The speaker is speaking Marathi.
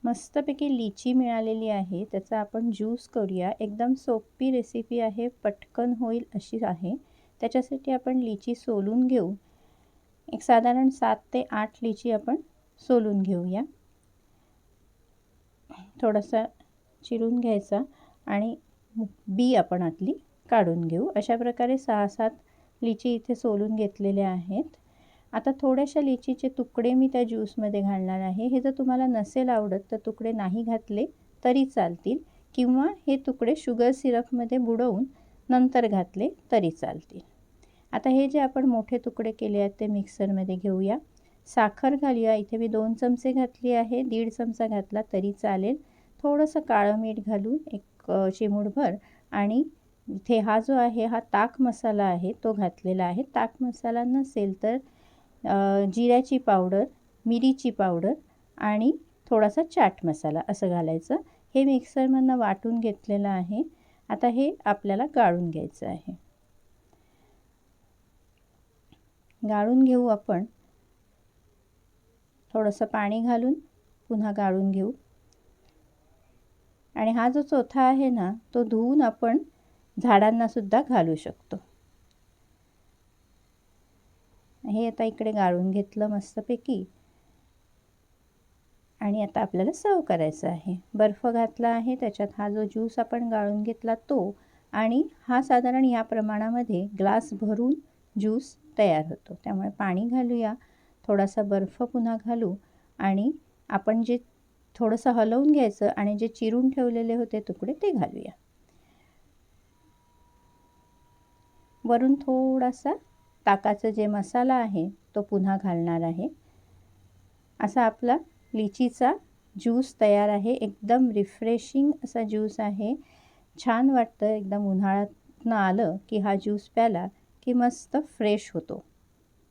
मस्तपैकी लिची मिळालेली आहे, त्याचा आपण ज्यूस करूया. एकदम सोपी रेसिपी आहे, पटकन होईल अशी आहे. त्याच्यासाठी आपण लिची सोलून घेऊ. एक साधारण 7 ते 8 लिची आपण सोलून घेऊया. थोडासा चिरून घ्यायचा आणि बी आपण आतली काढून घेऊ. अशा प्रकारे 6-7 लिची इथे सोलून घेतलेल्या आहेत. आता थोड्याशा लिचीचे तुकडे मी त्या ज्यूसमध्ये घालणार आहे. हे जर तुम्हाला नसेल आवडत तर तुकडे नाही घातले तरी चालतील किंवा हे तुकडे शुगर सिरपमध्ये बुडवून नंतर घातले तरी चालतील. आता हे जे आपण मोठे तुकडे केले आहेत ते मिक्सरमध्ये घेऊया. साखर घालूया. इथे मी 2 चमचे घातली आहे, 1.5 चमचा घातला तरी चालेल. थोडंसं काळं मीठ घालून एक चिमूटभर आणि इथे हा जो आहे हा ताक मसाला आहे तो घातलेला आहे. ताक मसाला नसेल तर जिऱ्याची पावडर, मिरीची पावडर आणि थोडासा चाट मसाला असं घालायचं. हे मिक्सरमधनं वाटून घेतलेलं आहे. आता हे आपल्याला गाळून घ्यायचं आहे. गाळून घेऊ आपण. थोडंसं पाणी घालून पुन्हा गाळून घेऊ. आणि हा जो चोथा आहे ना तो धुवून आपण झाडांना सुद्धा घालू शकतो. हे आता इकडे गाळून घेतलं मस्तपैकी आणि आता आपल्याला सर्व करायचं आहे. बर्फ घातला आहे, त्याच्यात हा जो ज्यूस आपण गाळून घेतला तो आणि हा साधारण या प्रमाणामध्ये ग्लास भरून ज्यूस तयार होतो. त्यामुळे पाणी घालूया, थोडासा बर्फ पुन्हा घालू आणि आपण जे थोडंसं हलवून घ्यायचं आणि जे चिरून ठेवलेले होते तुकडे ते घालूया. वरून थोडासा ताकाचा जे मसाला आहे तो पुन्हा घालणार आहे. असा आपला लिचीचा ज्यूस तयार आहे. एकदम रिफ्रेशिंग असा ज्यूस आहे. छान वाटतं. एकदम उन्हाळ्यातनं आलं की हा ज्यूस प्याला की मस्त फ्रेश होतो.